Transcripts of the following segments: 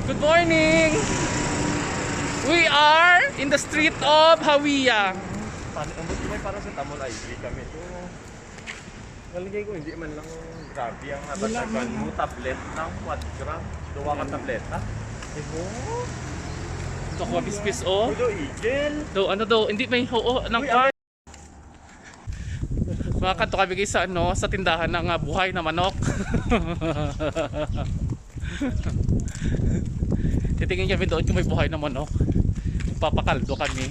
Good morning! We are in the street of Hawiyah. May para sa tamol ay kami ito. Nalagay ko hindi man lang grabe ang habatagan mo tablet ng 4 gram. Duwa ka tableta. Ito ko bispis oh. Udo igel. Do ano do, hindi may oo nang pa. Mga kanto kami guys sa ano, sa tindahan ng buhay na manok. Titingin kami doon kung may buhay na manok. Papakaldo kami.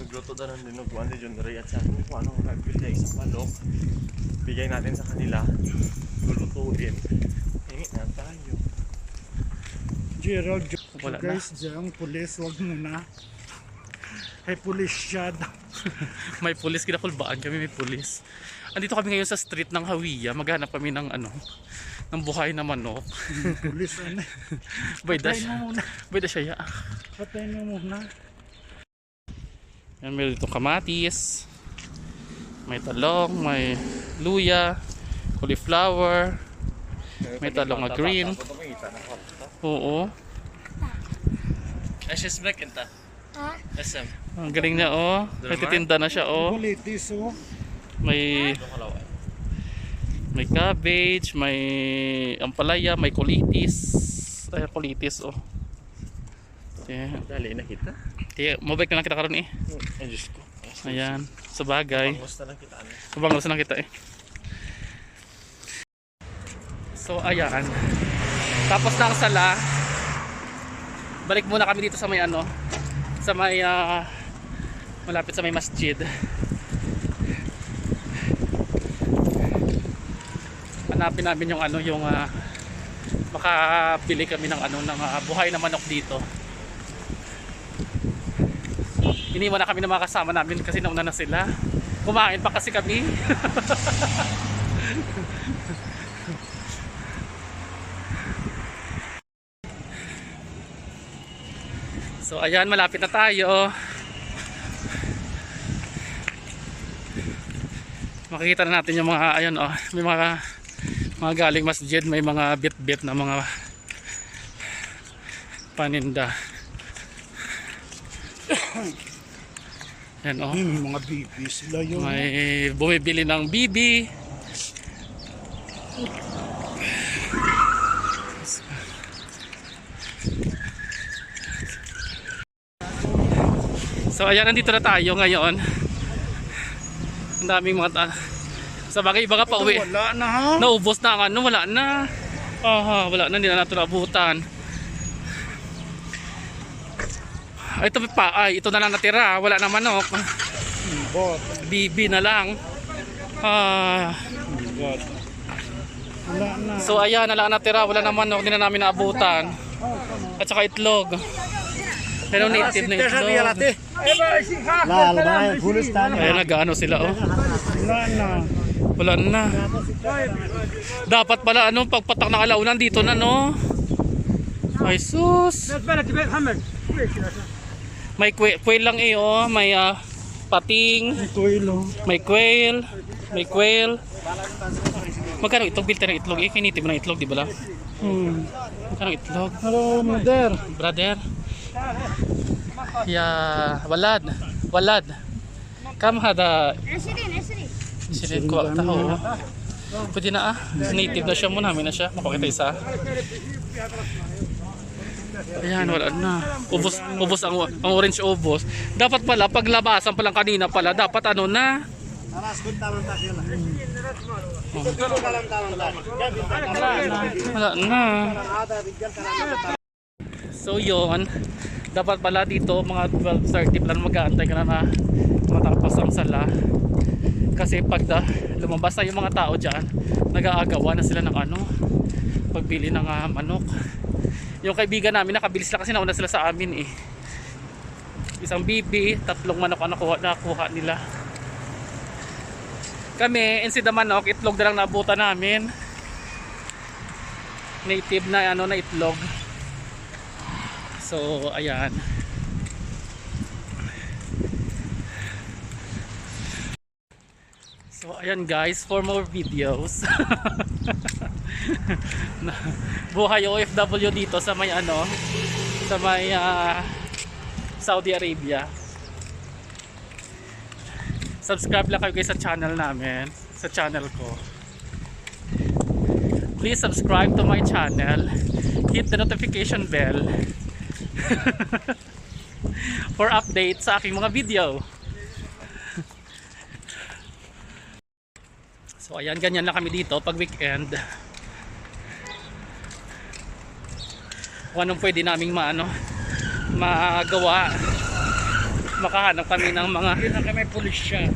Nagluto daw ng dinuguan ni John Ray at sabi ko ano nag-build na isang manok. Bigay natin sa kanila. Lulutuin. Hingit na tayo. Gerald, Wala guys, dyan, pulis, wag muna. Ay, pulis siya. May pulis, kinakulbaan kami, may pulis. Andito kami ngayon sa street ng Hawiyah. Maghanap kami ng ano, ng buhay na manok. Pulis, ano? Bayda Patay siya. mo muna. Bayda siya ya. Patay mo muna. Yan, meron ditong kamatis. May talong, may luya, cauliflower. May talong na green. Oo. Ashes black enta. SM. Ang galing niya oh. Nagtitinda na siya oh. Kulitis, oh. May cabbage, may ampalaya, may kulitis. Ay, kulitis oh. Yeah. Dali na kita. Kaya mabalik na lang kita karon eh. Ay Diyos ko. Ayan, sa bagay. Basta lang kita. Kabangos na kita eh. So ayan. Tapos na ang sala. Balik muna kami dito sa may ano, sa may malapit sa may masjid. Hanapin namin yung ano, yung makabili kami ng ano, ng buhay na manok dito. Iniwan na kami ng mga kasama namin kasi nauna na sila. Kumain pa kasi kami. So ayan, malapit na tayo. Makikita na natin yung mga ayun oh, may mga galing masjid, may mga bit-bit na mga paninda. Yan oh. May mga bibi sila yun. May bumibili ng bibi. So ayan, nandito na tayo ngayon. Ang daming mga sa bagay iba ka pa uwi. Wala na, ha? Naubos na ang ano, wala na. Aha, wala na, hindi na natin abutan. Ito pa, ay, ito na lang natira, wala na manok. Bot. Bibi na lang. Bot. Wala na. So ayan, na lang natira, wala na manok, hindi na namin naabutan. At saka itlog. Pero native na itlog. Lala, pulis tayo. Ayan, nag-ano sila oh. Wala na. Wala na. Dapat pala ano, pagpatak ng alaunan dito na no. Ay sus. May quail lang eh oh, may pating, Ito ilo. may quail, may quail. Magkano itlog? Bilta ng itlog eh, kinitib ng itlog di ba lang? Magkano itlog? Hello, mother. Brother. Ya, walad. Kam hada. Silid ko taho. Pwede na ah. Native na siya muna, namin na siya. Makakita isa. Ayan, wala na. Ubos ang orange ubos. Dapat pala, paglabasan pa lang kanina pala, dapat ano na. Wala na. So yun, dapat pala dito mga 12:30 pala mag-aantay ka na matapos ang sala. Kasi pag lumabas na yung mga tao dyan, nag-aagawa na sila ng ano, pagbili ng manok. Yung kaibigan namin nakabili sila kasi nauna sila sa amin eh. Isang bibi, 3 manok ang nakuha nila. Kami, instead na manok, itlog na lang naabutan namin. Native na ano na itlog. So ayan. So ayan guys, for more videos Buhay OFW dito sa may ano, sa may Saudi Arabia. Subscribe lang kayo guys sa channel namin, sa channel ko. Please subscribe to my channel. Hit the notification bell for updates sa aking mga video. So ayan, ganyan lang kami dito pag weekend. Kung anong pwede naming magawa. Makahanap kami ng mga Sige na may pulis siya.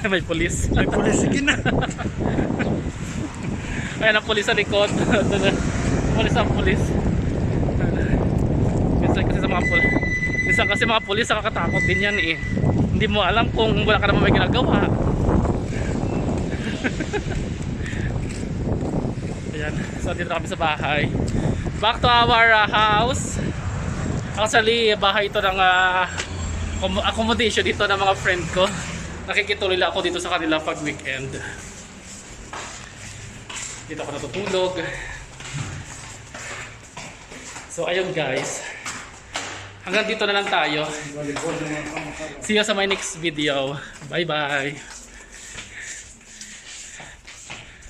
may pulis. May pulis, sige na. Ayan ang pulis sa likod. Pulis ang pulis. Minsan kasi mga pulis nakakatakot din yan eh. Hindi mo alam kung wala ka naman may ginagawa. Ayan, so dito na kami sa bahay. Back to our house. Actually, bahay ito ng accommodation dito ng mga friend ko. Nakikituloy lang ako dito sa kanila pag weekend. Dito ako natutulog. So ayun guys, hanggang dito na lang tayo. See you sa my next video. Bye bye.